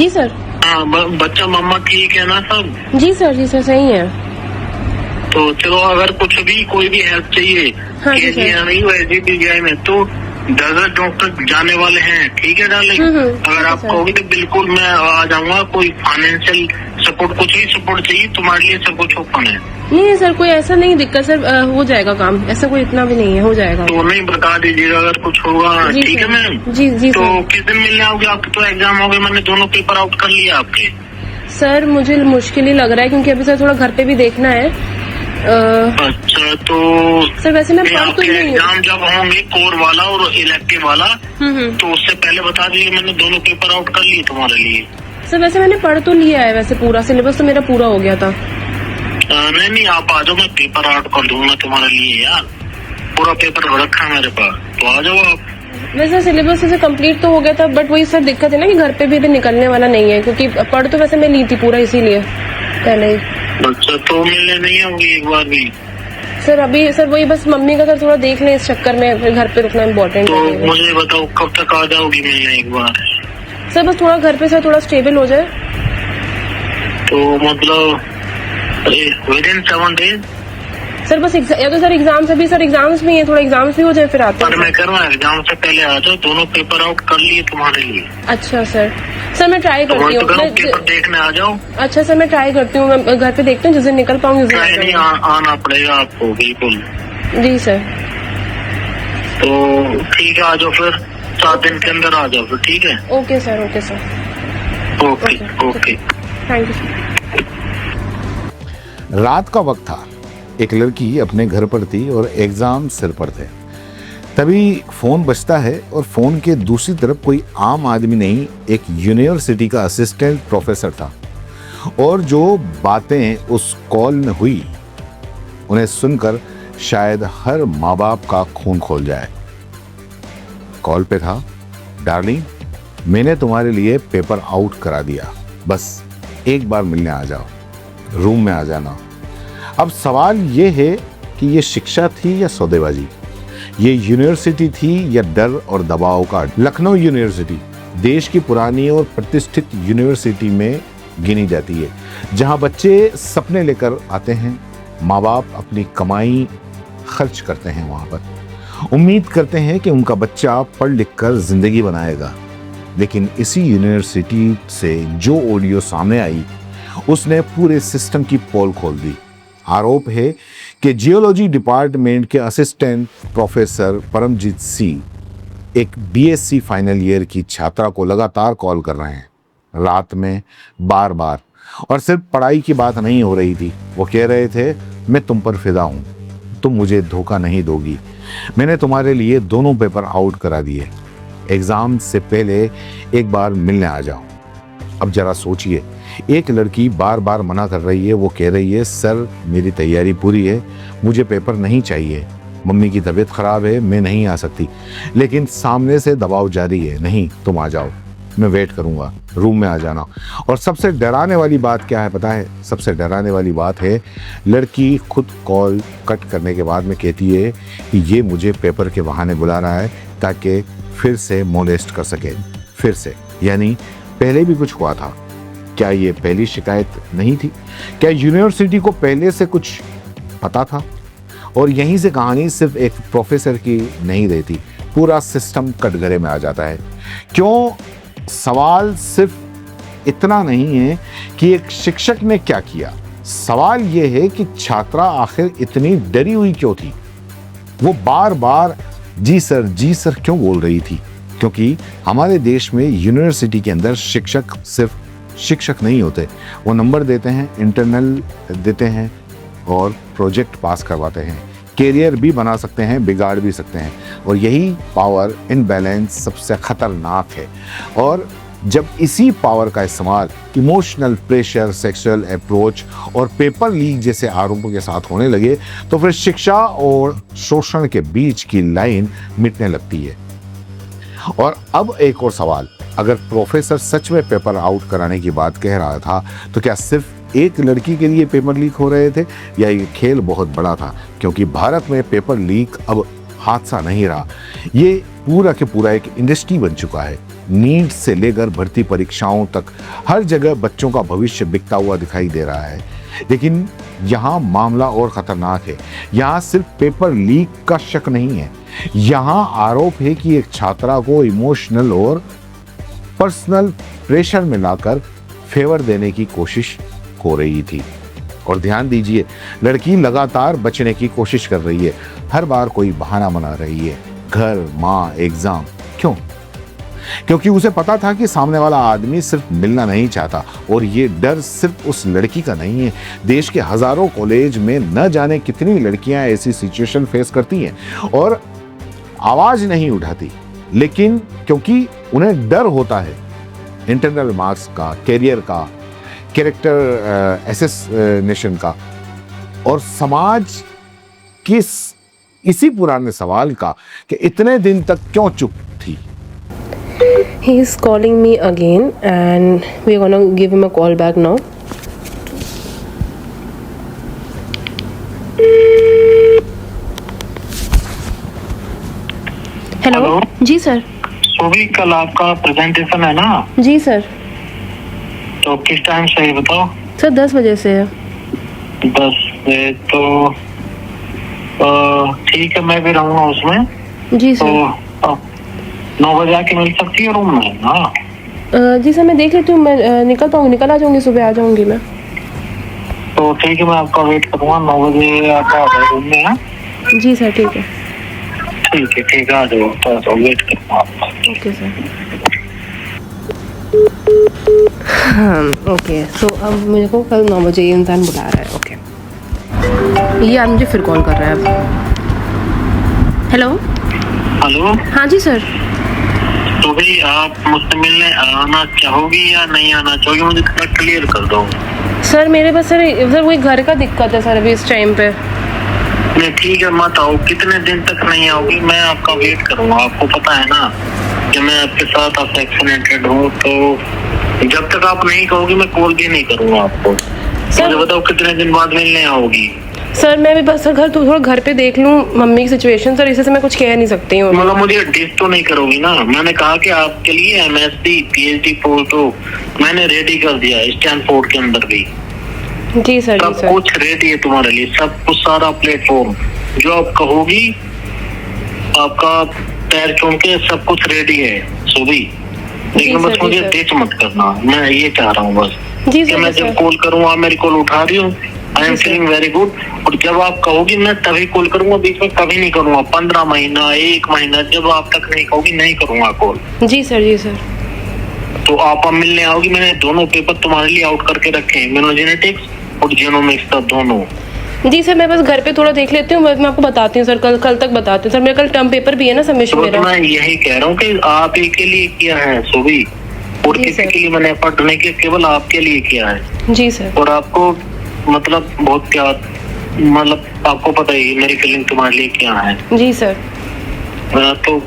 जी sir. हाँ, बच्चा मम्मा ठीक है ना सब? जी सर सही है। तो चलो, अगर कुछ भी कोई भी हेल्प चाहिए हाँ जी सर। नहीं हुआ SGPGI में, तो 10 डॉक्टर जाने वाले हैं, ठीक है डार्लिंग। अगर आप कहोगे तो बिल्कुल मैं आ जाऊंगा। कोई फाइनेंशियल सपोर्ट, कुछ भी सपोर्ट चाहिए तुम्हारे लिए, सब कुछ ओपन है। नहीं सर, कोई ऐसा नहीं दिक्कत सर, हो जाएगा काम, ऐसा कोई इतना भी नहीं है, हो जाएगा। तो नहीं, बता दीजिएगा अगर कुछ होगा, ठीक है मैम? जी तो किस दिन मिलने आओगे? आपके तो एग्जाम हो गए, मैंने दोनों पेपर आउट कर लिया आपके। सर मुझे मुश्किल ही लग रहा है, क्योंकि अभी सर थोड़ा घर पे भी देखना है। अच्छा, तो सर वैसे मैं पढ़ तो नहीं हूँ। एग्जाम जब होंगे कोर वाला और इलेक्टिव वाला, तो उससे पहले बता दीजिए, मैंने दोनों पेपर आउट कर लिए तुम्हारे लिए। सर वैसे मैंने पढ़ तो लिया है, वैसे पूरा सिलेबस तो मेरा पूरा हो गया था। नहीं, आप आ जाओ, मैं पेपर आउट कर दूंगा तुम्हारे लिए यार। पूरा पेपर रखा है मेरे पास, तो आ जाओ आप। वैसे सिलेबस से कंप्लीट तो हो गया था, बट वही सर दिक्कत है ना कि घर पे भी अभी निकलने वाला नहीं है, क्योंकि पढ़ तो वैसे मैं ली थी पूरा, इसीलिए पहले ही। अच्छा, तो मिलने नहीं होंगी एक बार भी? सर अभी सर वही बस मम्मी का सर थोड़ा देख लें, इस चक्कर में फिर घर पे रुकना इम्पोर्टेंट तो है। मुझे बताओ कब तक आ जाओगी मिलने एक बार? सर बस थोड़ा घर पे सर थोड़ा स्टेबल हो जाए। तो मतलब विदिन 7 डेज? सर बस या तो सर एग्जाम्स, अभी सर एग्जाम्स भी है, थोड़ा एग्जाम्स भी हो जाए फिर आते हैं। पर मैं कर रहा हूँ, एग्जाम से पहले आ जाओ, दोनों पेपर आउट कर लिए तुम्हारे लिए। अच्छा सर मैं ट्राई करती हूँ। पेपर देखने आ जाओ। अच्छा सर, मैं ट्राई करती हूँ, मैं घर पे देखती हूँ, जिस दिन निकल पाऊंगी नहीं, आना पड़ेगा आपको बिल्कुल। जी सर। तो ठीक है, आ जाओ फिर 7 दिन के अंदर आ जाओ फिर, ठीक है? Okay sir, okay sir, okay. Thank you sir. रात का वक्त था, एक लड़की अपने घर पर थी और एग्जाम सिर पर थे। तभी फोन बजता है और फोन के दूसरी तरफ कोई आम आदमी नहीं, एक यूनिवर्सिटी का असिस्टेंट प्रोफेसर था। और जो बातें उस कॉल में हुई, उन्हें सुनकर शायद हर माँ बाप का खून खोल जाए। कॉल पे था, डार्लिंग मैंने तुम्हारे लिए पेपर आउट करा दिया, बस एक बार मिलने आ जाओ, रूम में आ जाना। अब सवाल ये है कि ये शिक्षा थी या सौदेबाजी, ये यूनिवर्सिटी थी या डर और दबाव का। लखनऊ यूनिवर्सिटी देश की पुरानी और प्रतिष्ठित यूनिवर्सिटी में गिनी जाती है, जहां बच्चे सपने लेकर आते हैं, माँ बाप अपनी कमाई खर्च करते हैं वहां पर, उम्मीद करते हैं कि उनका बच्चा पढ़ लिख कर जिंदगी बनाएगा। लेकिन इसी यूनिवर्सिटी से जो ऑडियो सामने आई, उसने पूरे सिस्टम की पोल खोल दी। आरोप है कि जियोलॉजी डिपार्टमेंट के असिस्टेंट प्रोफेसर परमजीत सिंह एक BSc फाइनल ईयर की छात्रा को लगातार कॉल कर रहे हैं, रात में बार बार। और सिर्फ पढ़ाई की बात नहीं हो रही थी, वो कह रहे थे मैं तुम पर फिदा हूँ, तुम मुझे धोखा नहीं दोगी, मैंने तुम्हारे लिए दोनों पेपर आउट करा दिए, एग्जाम से पहले एक बार मिलने आ जाओ। अब जरा सोचिए, एक लड़की बार बार मना कर रही है, वो कह रही है सर मेरी तैयारी पूरी है, मुझे पेपर नहीं चाहिए, मम्मी की तबीयत खराब है, मैं नहीं आ सकती। लेकिन सामने से दबाव जारी है, नहीं तुम आ जाओ, मैं वेट करूंगा, रूम में आ जाना। और सबसे डराने वाली बात क्या है पता है? सबसे डराने वाली बात है, लड़की खुद कॉल कट करने के बाद में कहती है कि ये मुझे पेपर के बहाने बुला रहा है ताकि फिर से मोलेस्ट कर सके। फिर से यानी पहले भी कुछ हुआ था। क्या ये पहली शिकायत नहीं थी? क्या यूनिवर्सिटी को पहले से कुछ पता था? और यहीं से कहानी सिर्फ एक प्रोफेसर की नहीं रहती, पूरा सिस्टम कटघरे में आ जाता है। क्यों? सवाल सिर्फ इतना नहीं है कि एक शिक्षक ने क्या किया, सवाल यह है कि छात्रा आखिर इतनी डरी हुई क्यों थी? वो बार बार जी सर क्यों बोल रही थी? क्योंकि हमारे देश में यूनिवर्सिटी के अंदर शिक्षक सिर्फ शिक्षक नहीं होते, वो नंबर देते हैं, इंटरनल देते हैं और प्रोजेक्ट पास करवाते हैं, कैरियर भी बना सकते हैं, बिगाड़ भी सकते हैं। और यही पावर इनबैलेंस सबसे खतरनाक है। और जब इसी पावर का इस्तेमाल इमोशनल प्रेशर, सेक्सुअल अप्रोच और पेपर लीक जैसे आरोपों के साथ होने लगे, तो फिर शिक्षा और शोषण के बीच की लाइन मिटने लगती है। और अब एक और सवाल, अगर प्रोफेसर सच में पेपर आउट कराने की बात कह रहा था, तो क्या सिर्फ एक लड़की के लिए पेपर लीक हो रहे थे, या ये खेल बहुत बड़ा था? क्योंकि भारत में पेपर लीक अब हादसा नहीं रहा, ये पूरा के पूरा एक इंडस्ट्री बन चुका है, नीट से लेकर भर्ती परीक्षाओं तक हर जगह बच्चों का भविष्य बिकता हुआ दिखाई दे रहा है। लेकिन यहाँ मामला और खतरनाक है। यहाँ सिर्फ पेपर लीक का शक नहीं है, यहाँ आरोप है कि एक छात्रा को इमोशनल और पर्सनल प्रेशर में लाकर फेवर देने की कोशिश हो रही थी। और ध्यान दीजिए, लड़की लगातार बचने की कोशिश कर रही है, हर बार कोई बहाना बना रही है, घर, माँ, एग्जाम। क्यों? क्योंकि उसे पता था कि सामने वाला आदमी सिर्फ मिलना नहीं चाहता। और ये डर सिर्फ उस लड़की का नहीं है, देश के हजारों कॉलेज में न जाने कितनी लड़कियां ऐसी सिचुएशन फेस करती हैं और आवाज नहीं उठाती, लेकिन क्योंकि उन्हें डर होता है इंटरनल मार्क्स का, कैरियर का, कैरेक्टर एसेसिनेशन का और समाज के इसी पुराने सवाल का कि इतने दिन तक क्यों चुप थी। He is calling me again and we are gonna give him a call back now. Hello जी सर। तो भी कल आपका प्रेजेंटेशन है ना? जी सर। तो किस टाइम से है बताओ? सर 10 बजे से है। 10 बजे तो ठीक है, मैं भी रहूँगा उसमें। जी सर। तो 9 बजे आके मिल सकती है रूम में ना? जी सर, मैं देख लेती हूँ, मैं निकल आ जाऊंगी, सुबह आ जाऊंगी मैं। तो ठीक है, मैं आपका वेट करूँगा, 9 बजे आता रूम में है। जी सर ठीक है। ठीक है, आ जाओ, तो वेट करूँगा आपका। Okay sir. हाँ ओके, तो अब मुझे को कल 9 बजे ये इंसान बुला रहा है। ओके, ये आज मुझे फिर कॉल कर रहा है अब। हेलो। हेलो। हाँ जी सर। तो भाई आप मुझसे मिलने आना चाहोगी या नहीं आना चाहोगी, मुझे थोड़ा क्लियर कर दो। सर मेरे पास सर वही घर का दिक्कत है सर अभी इस टाइम पे। नहीं ठीक है, मत आओ, कितने दिन तक नहीं आओगी, मैं आपका वेट करूँगा। आपको पता है ना कि मैं आपके साथ अफेक्शनेटेड हूँ, तो जब तक आप नहीं कहोगी मैं कॉल भी नहीं करूँगा आपको। मुझे बताओ कितने दिन बाद मिलने आओगी? सर मैं भी बस घर थोड़ा घर पे देख लूँ मम्मी की सिचुएशन सर, इसी से मैं कुछ कह नहीं सकती हूँ। मतलब मुझे डिस तो नहीं करोगी ना? मैंने कहा कि आपके लिए MSc PhD फोटो मैंने रेडी कर दिया स्टैनफोर्ड के अंदर भी। जी सर। सब कुछ रेडी है तुम्हारे लिए, सब कुछ, सारा प्लेटफॉर्म जो आप कहोगी, आपका पैर चूम के सब कुछ रेडी है सुबह। लेकिन बस मुझे डिच मत करना, मैं ये चाह रहा हूँ बस। जी कि मैं जब कॉल करूँ आप मेरी कॉल उठा रही हूँ, I am feeling very good. और जब आप कहोगी मैं तभी कॉल करूंगा, बीच में कभी नहीं करूंगा। 15 महीना 1 महीना जब आप तक नहीं कहोगी नहीं करूंगा कॉल। जी सर। जी सर। तो आप अब मिलने आओगी, मैंने दोनों पेपर तुम्हारे लिए आउट करके रखे हैं, इम्यूनोजेनेटिक्स और जीनोमिक्स का दोनों। जी सर, मैं बस घर पे थोड़ा देख लेती हूँ, मैं आपको बताती हूँ सर, कल तक बताती हूँ सर। मेरा कल टर्म पेपर भी है ना सबमिशन तो मेरा। मैं यही कह रहा हूँ कि आप ही के लिए किया है सुबह, और किसी के लिए मैंने एफर्ट नहीं किया, केवल आपके लिए किया है। जी सर। और आपको मतलब बहुत प्यार, मतलब आपको पता ही मेरी फीलिंग तुम्हारे लिए क्या है। जी सर। तो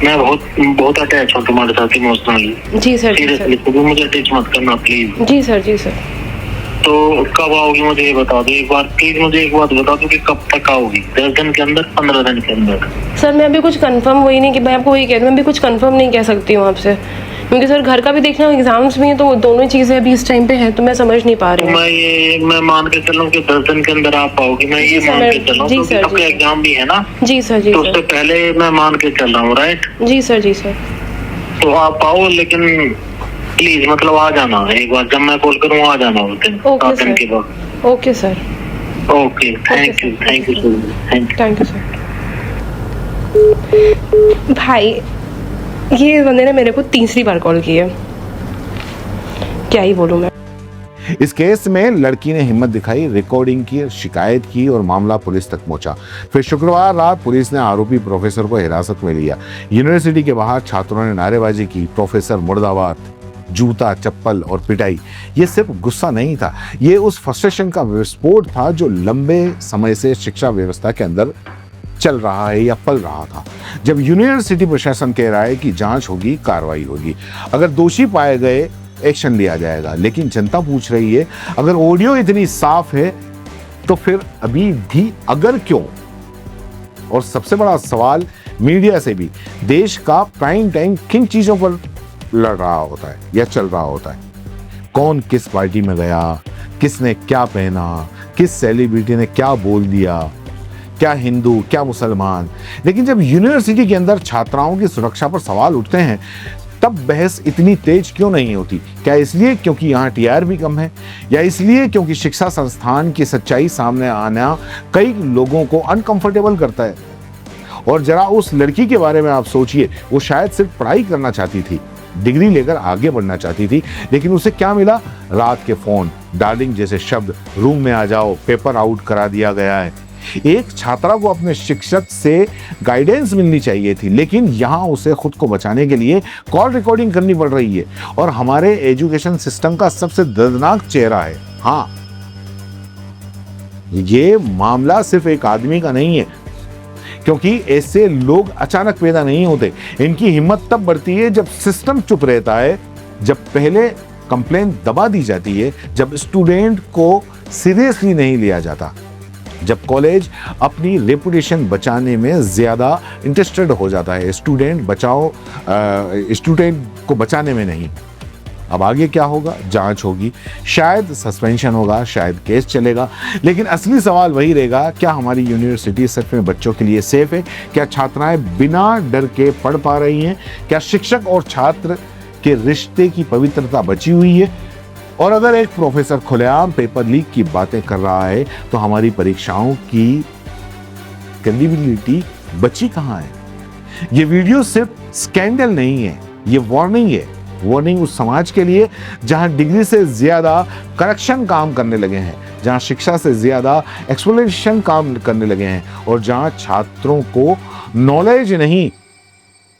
मैं बहुत अटैच हूँ तुम्हारे साथ इमोशनली। जी सर। सीरियसली तो मुझे टीच मत करना प्लीज। जी सर। जी सर। तो कब आओगी मुझे ये बता दो एक बार प्लीज, मुझे एक बात बता दो कि कब तक आओगी? 10 दिन के अंदर, 15 दिन के अंदर? सर मैं अभी कुछ कंफर्म वही नहीं कि मैं आपको वही कह दूँ, मैं अभी कुछ कंफर्म नहीं कह सकती हूँ आपसे, क्योंकि सर घर का भी देखना, एग्जाम्स भी हैं, तो दोनों ही चीजें अभी इस टाइम पे हैं, तो मैं समझ नहीं पा रही हूँ। मैं मान के चलूं कि 10 दिन के अंदर आप आओगी, मैं ये मान के चलूं क्योंकि आपका एग्जाम भी है ना? जी सर। जी तो सर। उससे पहले मैं मान के चल रहा हूँ, राइट? जी सर। जी सर। तो आप आओ, लेकिन प्लीज मतलब आ जाना एक बार, जब मैं कॉल करूँ आ जाना उस दिन, 7 दिन के बाद। Okay sir. Okay, thank you thank you sir. भाई ये बंदे ने मेरे को तीसरी बार कॉल की है, क्या ही बोलूं मैं। इस केस में लड़की ने हिम्मत दिखाई, रिकॉर्डिंग की, शिकायत की और मामला पुलिस तक पहुंचा। फिर शुक्रवार रात पुलिस ने आरोपी प्रोफेसर को हिरासत में लिया। यूनिवर्सिटी के बाहर छात्रों ने नारेबाजी की, प्रोफेसर मुर्दाबाद, जूता, चप्पल और पिटाई। ये सिर्फ गुस्सा नहीं था, ये उस फ्रस्ट्रेशन का विस्फोट था जो लंबे समय से शिक्षा व्यवस्था के अंदर चल रहा है या पल रहा था। जब यूनिवर्सिटी प्रशासन कह रहा है कि जांच होगी, कार्रवाई होगी, अगर दोषी पाए गए एक्शन लिया जाएगा, लेकिन जनता पूछ रही है अगर ऑडियो इतनी साफ है तो फिर अभी भी अगर क्यों? और सबसे बड़ा सवाल मीडिया से भी, देश का प्राइम टाइम किन चीजों पर लड़ रहा होता है या चल रहा होता है। कौन किस पार्टी में गया, किसने क्या पहना, किस सेलिब्रिटी ने क्या बोल दिया, क्या हिंदू क्या मुसलमान। लेकिन जब यूनिवर्सिटी के अंदर छात्राओं की सुरक्षा पर सवाल उठते हैं तब बहस इतनी तेज क्यों नहीं होती? क्या इसलिए क्योंकि यहाँ टीआर भी कम है, या इसलिए क्योंकि शिक्षा संस्थान की सच्चाई सामने आना कई लोगों को अनकंफर्टेबल करता है? और जरा उस लड़की के बारे में आप सोचिए, वो शायद सिर्फ पढ़ाई करना चाहती थी, डिग्री लेकर आगे बढ़ना चाहती थी, लेकिन उसे क्या मिला? रात के फोन, डार्लिंग जैसे शब्द, रूम में आ जाओ, पेपर आउट करा दिया गया है। एक छात्रा को अपने शिक्षक से गाइडेंस मिलनी चाहिए थी, लेकिन यहां उसे खुद को बचाने के लिए कॉल रिकॉर्डिंग करनी पड़ रही है। और हमारे एजुकेशन सिस्टम का सबसे दर्दनाक चेहरा है, हाँ, ये मामला सिर्फ एक आदमी का नहीं है, क्योंकि ऐसे लोग अचानक पैदा नहीं होते। इनकी हिम्मत तब बढ़ती है जब सिस्टम चुप रहता है, जब पहले कंप्लेंट दबा दी जाती है, जब स्टूडेंट को सीरियसली नहीं लिया जाता, जब कॉलेज अपनी रेपुटेशन बचाने में ज्यादा इंटरेस्टेड हो जाता है, स्टूडेंट को बचाने में नहीं। अब आगे क्या होगा? जांच होगी, शायद सस्पेंशन होगा, शायद केस चलेगा, लेकिन असली सवाल वही रहेगा, क्या हमारी यूनिवर्सिटी सच में बच्चों के लिए सेफ है? क्या छात्राएं बिना डर के पढ़ पा रही हैं? क्या शिक्षक और छात्र के रिश्ते की पवित्रता बची हुई है? और अगर एक प्रोफेसर खुलेआम पेपर लीक की बातें कर रहा है तो हमारी परीक्षाओं की क्रेडिबिलिटी बची कहां है? ये वीडियो सिर्फ स्कैंडल नहीं है, ये वार्निंग है। वार्निंग उस समाज के लिए जहां डिग्री से ज्यादा करप्शन काम करने लगे हैं, जहां शिक्षा से ज्यादा एक्सप्लोइटेशन काम करने लगे हैं, और जहां छात्रों को नॉलेज नहीं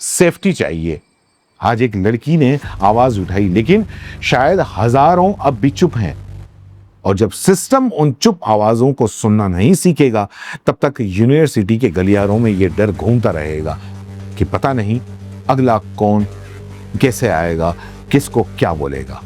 सेफ्टी चाहिए। आज एक लड़की ने आवाज उठाई, लेकिन शायद हजारों अब भी चुप हैं। और जब सिस्टम उन चुप आवाजों को सुनना नहीं सीखेगा, तब तक यूनिवर्सिटी के गलियारों में यह डर घूमता रहेगा कि पता नहीं अगला कौन कैसे आएगा, किसको क्या बोलेगा।